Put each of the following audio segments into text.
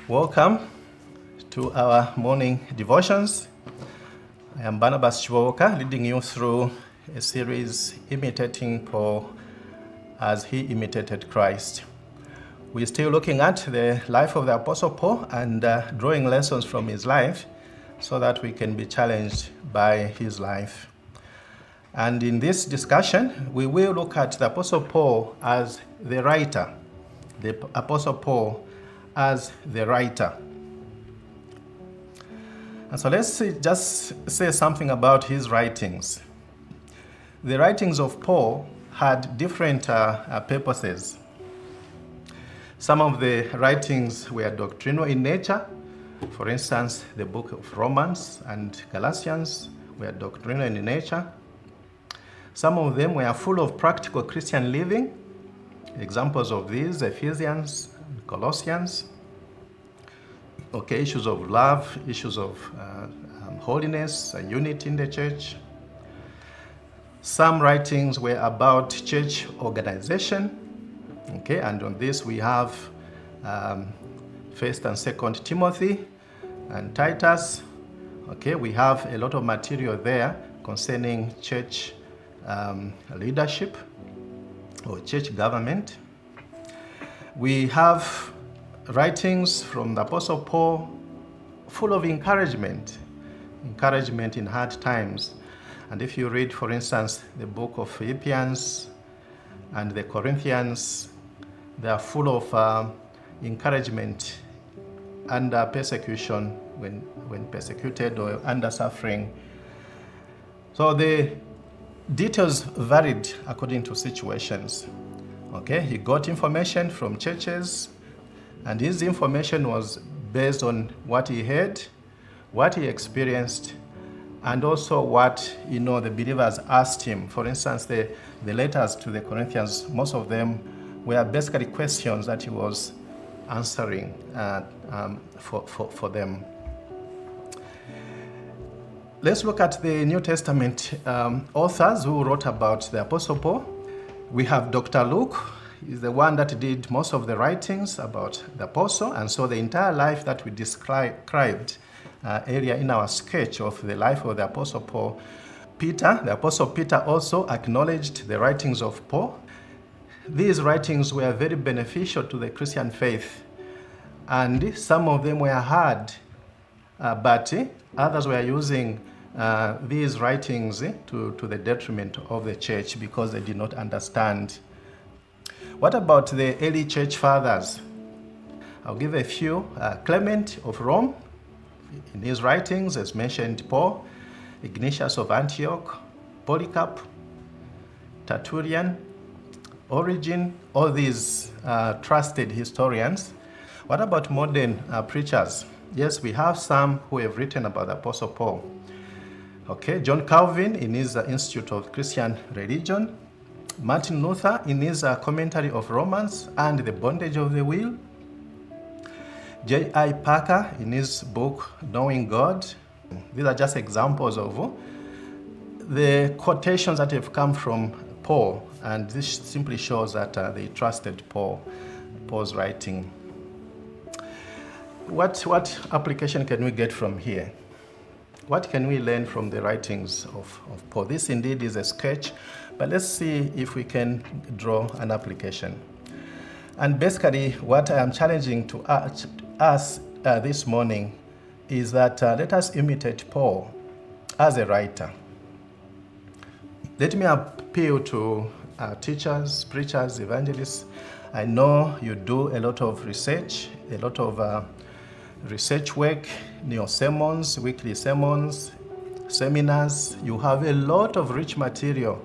Welcome to our morning devotions. I am Barnabas Chiboboka, leading you through a series imitating Paul as he imitated Christ. We're still looking at the life of the Apostle Paul and drawing lessons from his life so that we can be challenged by his life. And in this discussion, we will look at the Apostle Paul as the writer, the Apostle Paul as the writer. And so let's just say something about his writings. The writings of Paul had different purposes. Some of the writings were doctrinal in nature. For instance, the book of Romans and Galatians were doctrinal in nature. Some of them were full of practical Christian living. Examples of these, Ephesians, Colossians. Issues of love, issues of holiness, unity in the church. Some writings were about church organization. And on this we have 1st and 2nd Timothy and Titus. We have a lot of material there concerning church leadership or church government. We have writings from the Apostle Paul full of encouragement in hard times. And if you read, for instance, the book of Philippians and the Corinthians, they are full of encouragement under persecution, when persecuted or under suffering. So the details varied according to situations. He got information from churches, and his information was based on what he heard, what he experienced, and also what the believers asked him. For instance, the letters to the Corinthians, most of them were basically questions that he was answering for them. Let's look at the New Testament authors who wrote about the Apostle Paul. We have Dr. Luke. He's the one that did most of the writings about the Apostle, and so the entire life that we described earlier in our sketch of the life of the Apostle Paul. Peter, the Apostle Peter, also acknowledged the writings of Paul. These writings were very beneficial to the Christian faith, and some of them were hard, but others were using these writings to the detriment of the church because they did not understand. What about the early church fathers? I'll give a few. Clement of Rome, in his writings, as mentioned, Paul, Ignatius of Antioch, Polycarp, Tertullian, Origen, all these trusted historians. What about modern preachers? Yes, we have some who have written about the Apostle Paul. John Calvin in his Institute of Christian Religion, Martin Luther in his commentary of Romans and the Bondage of the Will, J.I. Packer in his book Knowing God. These are just examples of the quotations that have come from Paul, and this simply shows that they trusted Paul's writing. What application can we get from here? What can we learn from the writings of Paul? This indeed is a sketch, but let's see if we can draw an application. And basically, what I am challenging to us this morning is that let us imitate Paul as a writer. Let me appeal to teachers, preachers, evangelists. I know you do a lot of research, a lot of research work in your sermons, weekly sermons, seminars. You have a lot of rich material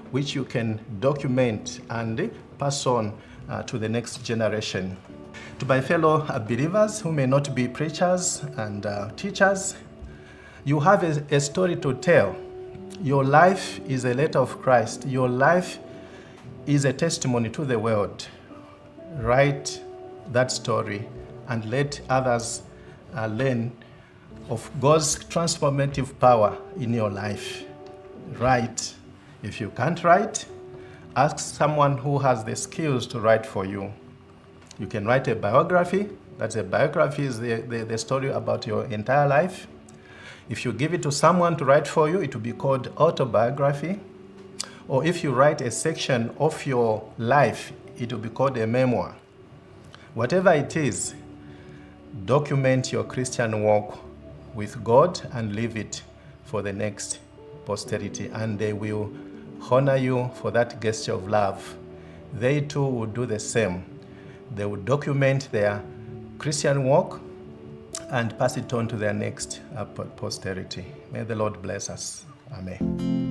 which you can document and pass on to the next generation. To my fellow believers who may not be preachers and teachers, you have a story to tell. Your life is a letter of Christ. Your life is a testimony to the world. Write that story and let others learn of God's transformative power in your life. Write. If you can't write, ask someone who has the skills to write for you. You can write a biography, That's a biography, is the story about your entire life. If you give it to someone to write for you, it will be called autobiography. Or if you write a section of your life, it will be called a memoir. Whatever it is, document your Christian walk with God and leave it for the next posterity, and they will honor you for that gesture of love. They too will do the same. They will document their Christian walk and pass it on to their next posterity. May the Lord bless us. Amen.